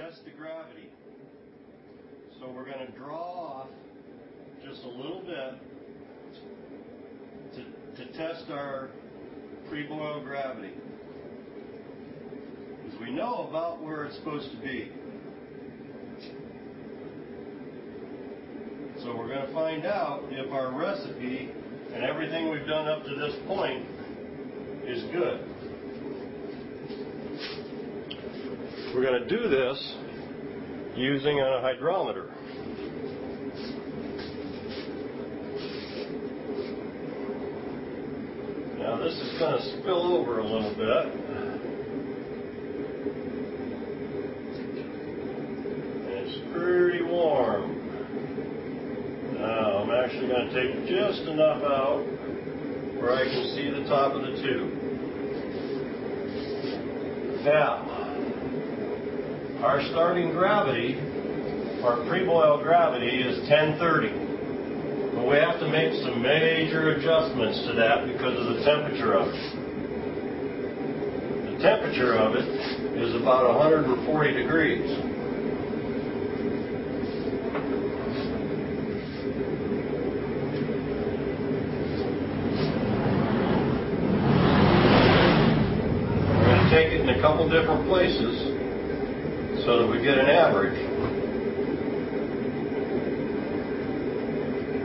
test the gravity. So we're going to draw off just a little bit to test our pre-boil gravity. Because we know about where it's supposed to be. So we're going to find out if our recipe and everything we've done up to this point is good. We're going to do this using a hydrometer. Now this is going to spill over a little bit. And it's pretty warm. Now I'm actually going to take just enough out where I can see the top of the tube. Now, our starting gravity, our pre-boil gravity, is 1030. But we have to make some major adjustments to that because of the temperature of it. The temperature of it is about 140 degrees. We're going to take it in a couple different places so that we get an average.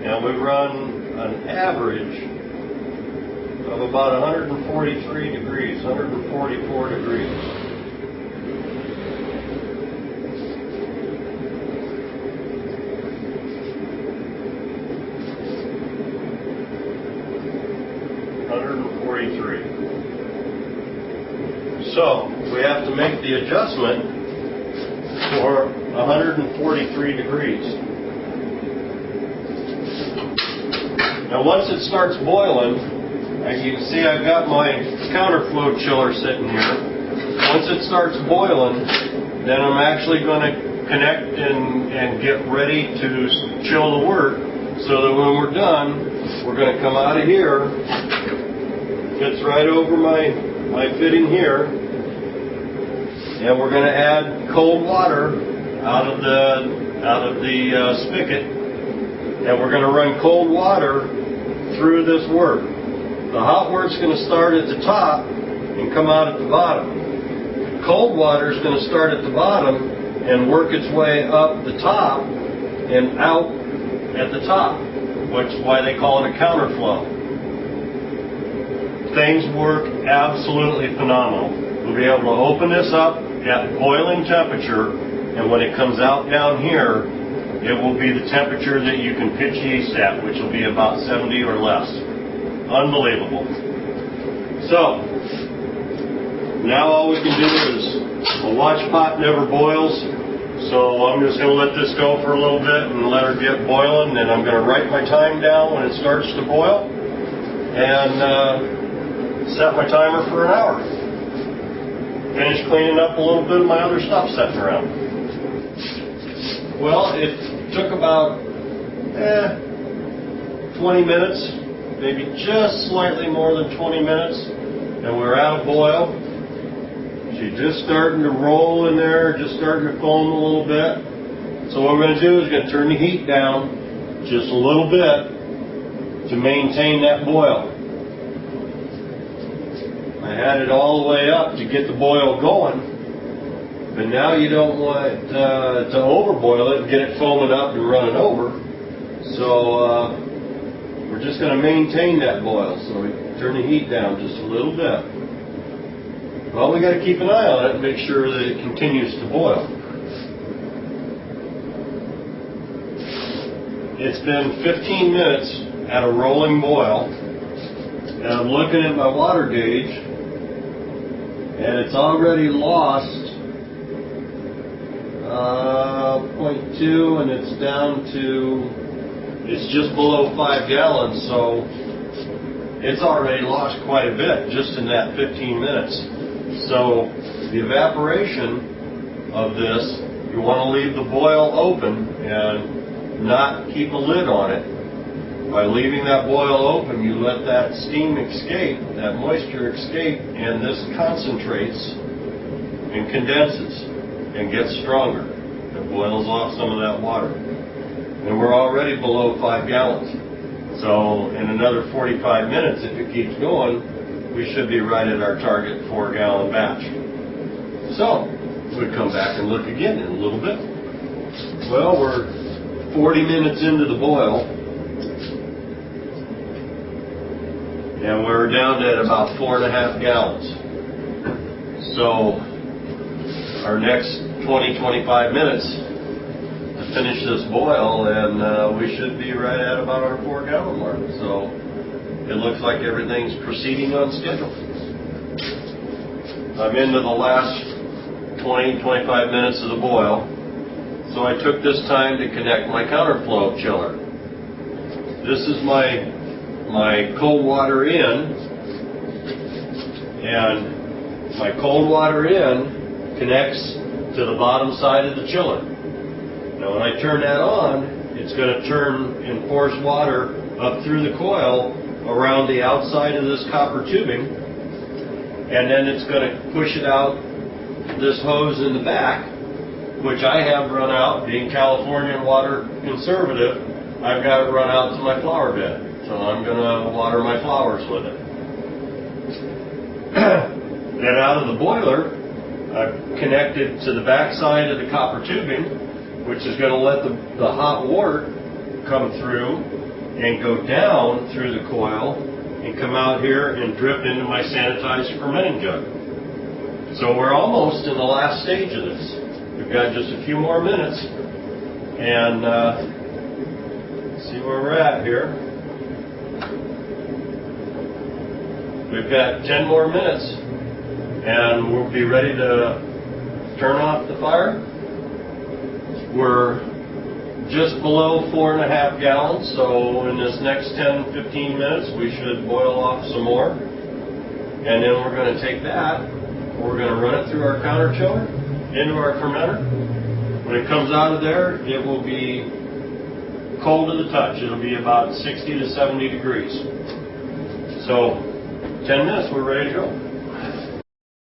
And we run an average of about 143 degrees, 144 degrees. So we have to make the adjustment for 143 degrees. Now once it starts boiling, as you can see I've got my counterflow chiller sitting here. Once it starts boiling, then I'm actually going to connect and get ready to chill the wort so that when we're done, we're going to come out of here, fits right over my fitting here, and we're going to add cold water out of the spigot, and we're going to run cold water through this wort. The hot wort's going to start at the top and come out at the bottom. Cold water is going to start at the bottom and work its way up the top and out at the top, which is why they call it a counterflow. Things work absolutely phenomenal. We'll be able to open this up at boiling temperature, and when it comes out down here, it will be the temperature that you can pitch yeast at, which will be about 70 or less. Unbelievable. So, now all we can do is, a watch pot never boils, so I'm just going to let this go for a little bit and let her get boiling, and I'm going to write my time down when it starts to boil, and set my timer for an hour. Finish cleaning up a little bit of my other stuff sitting around. Well, it took about 20 minutes, maybe just slightly more than 20 minutes, and we're out of boil. She's just starting to roll in there, just starting to foam a little bit. So what we're going to do is going to turn the heat down just a little bit to maintain that boil. I had it all the way up to get the boil going, but now you don't want to overboil it and get it foaming up and running over. So we're just going to maintain that boil. So we turn the heat down just a little bit. Well, we got to keep an eye on it and make sure that it continues to boil. It's been 15 minutes at a rolling boil, and I'm looking at my water gauge, and it's already lost 0.2, and it's down to, it's just below 5 gallons, so it's already lost quite a bit just in that 15 minutes. So the evaporation of this, you want to leave the boil open and not keep a lid on it. By leaving that boil open, you let that steam escape, that moisture escape, and this concentrates and condenses. and gets stronger. It boils off some of that water. And we're already below 5 gallons. So in another 45 minutes, if it keeps going, we should be right at our target 4-gallon batch. So we'll come back and look again in a little bit. Well, we're 40 minutes into the boil, and we're down at about 4.5 gallons. So our next 20-25 minutes to finish this boil, and we should be right at about our 4-gallon mark. So it looks like everything's proceeding on schedule. I'm into the last 20-25 minutes of the boil, so I took this time to connect my counterflow chiller. This is my cold water in, and my cold water in connects to the bottom side of the chiller. Now when I turn that on, it's going to turn and force water up through the coil around the outside of this copper tubing, and then it's going to push it out this hose in the back, which I have run out. Being Californian water conservative, I've got it run out to my flower bed. So I'm going to water my flowers with it. Then out of the boiler, I've connected to the back side of the copper tubing, which is going to let the hot water come through and go down through the coil and come out here and drip into my sanitized fermenting jug. So we're almost in the last stage of this. We've got just a few more minutes, and see where we're at here. We've got 10 more minutes, and we'll be ready to turn off the fire. We're just below 4.5 gallons, so in this next 10-15 minutes, we should boil off some more. And then we're going to take that, we're going to run it through our counter chiller, into our fermenter. When it comes out of there, it will be cold to the touch. It'll be about 60 to 70 degrees. So 10 minutes, we're ready to go.